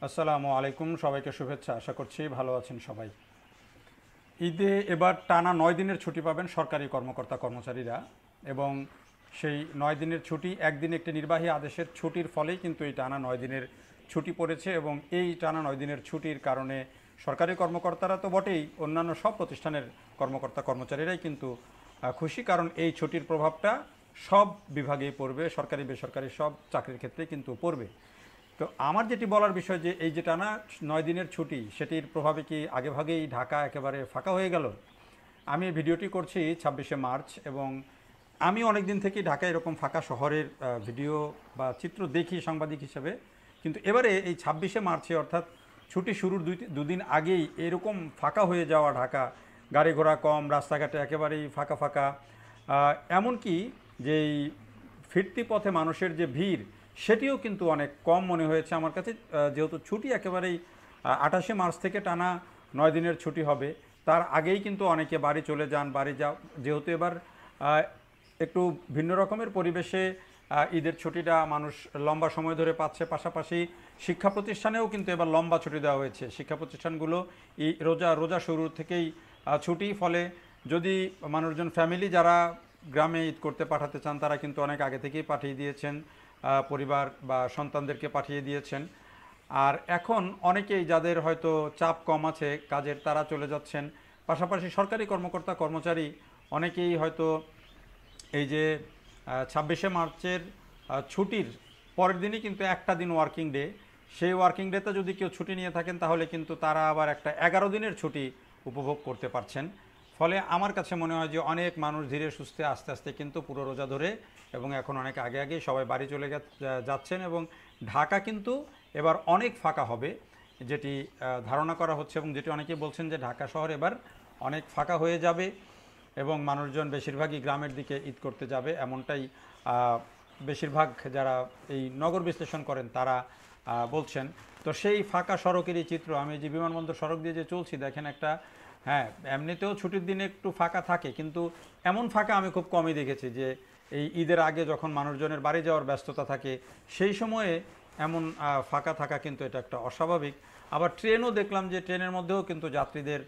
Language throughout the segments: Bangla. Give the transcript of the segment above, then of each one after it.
আসসালামু আলাইকুম, সবাইকে শুভেচ্ছা। আশা করছি ভালো আছেন সবাই। ঈদে এবার টানা 9 দিনের ছুটি পাবেন সরকারি কর্মকর্তা কর্মচারীরা, এবং সেই 9 দিনের ছুটি একদিন একটি নির্বাহী আদেশের ছুটির ফলেই কিন্তু এই টানা 9 দিনের ছুটি পড়েছে। এবং এই টানা 9 দিনের ছুটির কারণে সরকারি কর্মকর্তারা তো বটেই, অন্যান্য সব প্রতিষ্ঠানের কর্মকর্তা কর্মচারীরাই কিন্তু খুশি, কারণ এই ছুটির প্রভাবটা সব বিভাগেই পড়বে, সরকারি বেসরকারি সব চাকরির ক্ষেত্রে কিন্তু পড়বে। তো আমার যেটি বলার বিষয় যে এই যে টানা 9 দিনের ছুটি, সেটির প্রভাবে কি আগেভাগেই ঢাকা একেবারে ফাঁকা হয়ে গেল? আমি এই ভিডিওটি করছি 26শে মার্চ, এবং আমি অনেক দিন থেকেই ঢাকা এরকম ফাঁকা শহরের ভিডিও বা চিত্র দেখি সাংবাদিক হিসেবে। কিন্তু এবারে এই 26শে মার্চে, অর্থাৎ ছুটি শুরুর দুদিন আগেই এরকম ফাঁকা হয়ে যাওয়া ঢাকা, গাড়ি ঘোড়া কম, রাস্তাঘাটে একেবারেই ফাঁকা ফাঁকা, এমনকি যেই ফিরতি পথে মানুষের যে ভিড়, সেটিও কিন্তু অনেক কম মনে হয়েছে আমার কাছে। যেহেতু ছুটি একেবারেই 28শে মার্চ থেকে টানা 9 দিনের ছুটি হবে, তার আগেই কিন্তু অনেকে বাড়ি চলে যান। যেহেতু এবার একটু ভিন্ন রকমের পরিবেশে ঈদের ছুটিটা মানুষ লম্বা সময় ধরে পাচ্ছে, পাশাপাশি শিক্ষা প্রতিষ্ঠানেও কিন্তু এবার লম্বা ছুটি দেওয়া হয়েছে। শিক্ষা প্রতিষ্ঠানগুলো এই রোজা শুরু থেকেই ছুটি, ফলে যদি মানুষজন ফ্যামিলি যারা গ্রামে ঈদ করতে পাঠাতে চান, তারা কিন্তু অনেক আগে থেকেই পাঠিয়ে দিয়েছেন, পরিবার বা সন্তানদেরকে পাঠিয়ে দিয়েছেন। আর এখন অনেকেই যাদের হয়তো চাপ কম আছে কাজের, তারা চলে যাচ্ছেন। পাশাপাশি সরকারি কর্মকর্তা কর্মচারী অনেকেই হয়তো এই যে 26শে মার্চের ছুটির পরের দিনই কিন্তু একটা দিন ওয়ার্কিং ডে, সেই ওয়ার্কিং ডেতে যদি কেউ ছুটি নিয়ে থাকেন, তাহলে কিন্তু তারা আবার একটা 11 দিনের ছুটি উপভোগ করতে পারছেন। ফলে আমার কাছে মনে হয় যে অনেক মানুষ ধীরে সুস্থে আস্তে আস্তে কিন্তু পুরো রোজা ধরে, এবং এখন অনেক আগে আগেই সবাই বাড়ি চলে যাচ্ছেন, এবং ঢাকা কিন্তু এবার অনেক ফাঁকা হবে যেটি ধারণা করা হচ্ছে, এবং যেটি অনেকেই বলছেন যে ঢাকা শহর এবার অনেক ফাঁকা হয়ে যাবে, এবং মানুষজন বেশিরভাগই গ্রামের দিকে ঈদ করতে যাবে, এমনটাই বেশিরভাগ যারা এই নগর বিশ্লেষণ করেন তারা বলছেন। তো সেই ফাঁকা সড়কেরই চিত্র, আমি যে বিমানবন্দর সড়ক দিয়ে যে চলছি, দেখেন একটা, হ্যাঁ এমনিতেও ছুটির দিনে একটু ফাঁকা থাকে, কিন্তু এমন ফাঁকা আমি খুব কমই দেখেছি যে এই ঈদের আগে যখন মানুষজনের বাড়ি যাওয়ার ব্যস্ততা থাকে, সেই সময়ে এমন ফাঁকা থাকা কিন্তু এটা একটা অস্বাভাবিক। আবার ট্রেনও দেখলাম যে ট্রেনের মধ্যেও কিন্তু যাত্রীদের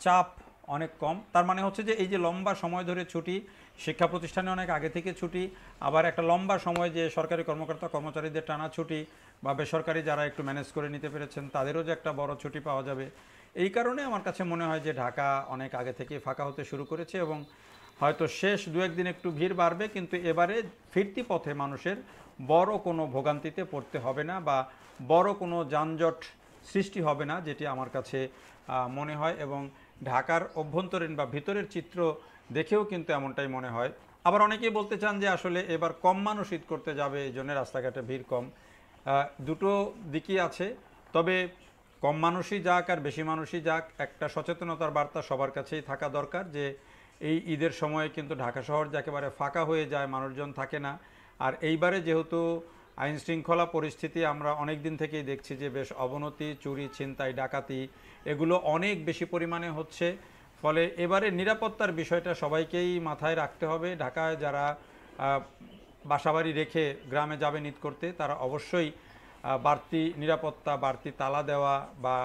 চাপ অনেক কম। তার মানে হচ্ছে যে এই যে লম্বা সময় ধরে ছুটি, শিক্ষা প্রতিষ্ঠানে অনেক আগে থেকে ছুটি, আবার একটা লম্বা সময় যে সরকারি কর্মকর্তা কর্মচারীদের টানা ছুটি, বা বেসরকারি যারা একটু ম্যানেজ করে নিতে পেরেছেন তাদেরও যে একটা বড় ছুটি পাওয়া যাবে, এই কারণে আমার কাছে মনে হয় যে ঢাকা অনেক আগে থেকে ফাঁকা হতে শুরু করেছে, এবং হয়তো শেষ 2-1 দিন একটু ভিড় বাড়বে, কিন্তু এবারে ফিরতি পথে মানুষের বড় কোনো ভোগান্তিতে পড়তে হবে না, বা বড় কোনো যানজট সৃষ্টি হবে না, যেটি আমার কাছে মনে হয়। এবং ঢাকার অভ্যন্তরীণ বা ভিতরের চিত্র দেখেও কিন্তু এমনটাই মনে হয়। আবার অনেকেই বলতে চান যে আসলে এবার কম মানুষ ঈদ করতে যাবে, এই জন্য রাস্তাঘাটে ভিড় কম। দুটো দিকই আছে, তবে কম মানুষই যাক আর বেশি মানুষই যাক, একটা সচেতনতার বার্তা সবার কাছেই থাকা দরকার যে এই ঈদের সময়ে কিন্তু ঢাকা শহর যে একেবারে ফাঁকা হয়ে যায়, মানুষজন থাকে না। আর এইবারে যেহেতু আইন শৃঙ্খলা পরিস্থিতি আমরা অনেক দিন থেকেই দেখছি যে বেশ অবনতি, চুরি ছিনতাই ডাকাতি এগুলো অনেক বেশি পরিমাণে হচ্ছে, ফলে এবারে নিরাপত্তার বিষয়টা সবাইকেই মাথায় রাখতে হবে। ঢাকায় যারা বাসাবাড়ি রেখে গ্রামে যাবেন ঈদ করতে, তারা অবশ্যই বাড়তি নিরাপত্তা, বাড়তি তালা দেওয়া বা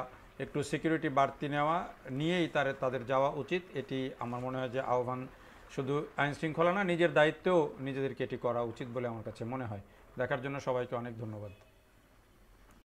একটু সিকিউরিটি বাড়তি নেওয়া নিয়েই তাদের যাওয়া উচিত। এটি আমার মনে হয় যে আহ্বান, শুধু আইন শৃঙ্খলা না, নিজের দায়িত্বেও নিজেদেরকে এটি করা উচিত বলে আমার কাছে মনে হয়। দেখার জন্য সবাইকে অনেক ধন্যবাদ।